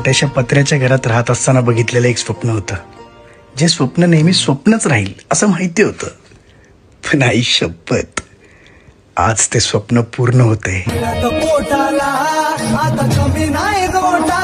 छोट्याशा पत्र्याच्या घरात राहत असताना बघितलेलं एक स्वप्न होतं, जे स्वप्न नेहमी स्वप्नच राहील असं माहिती होतं. पण आई शपथ, आज ते स्वप्न पूर्ण होते. पोटाला आता कमी नाही गोटा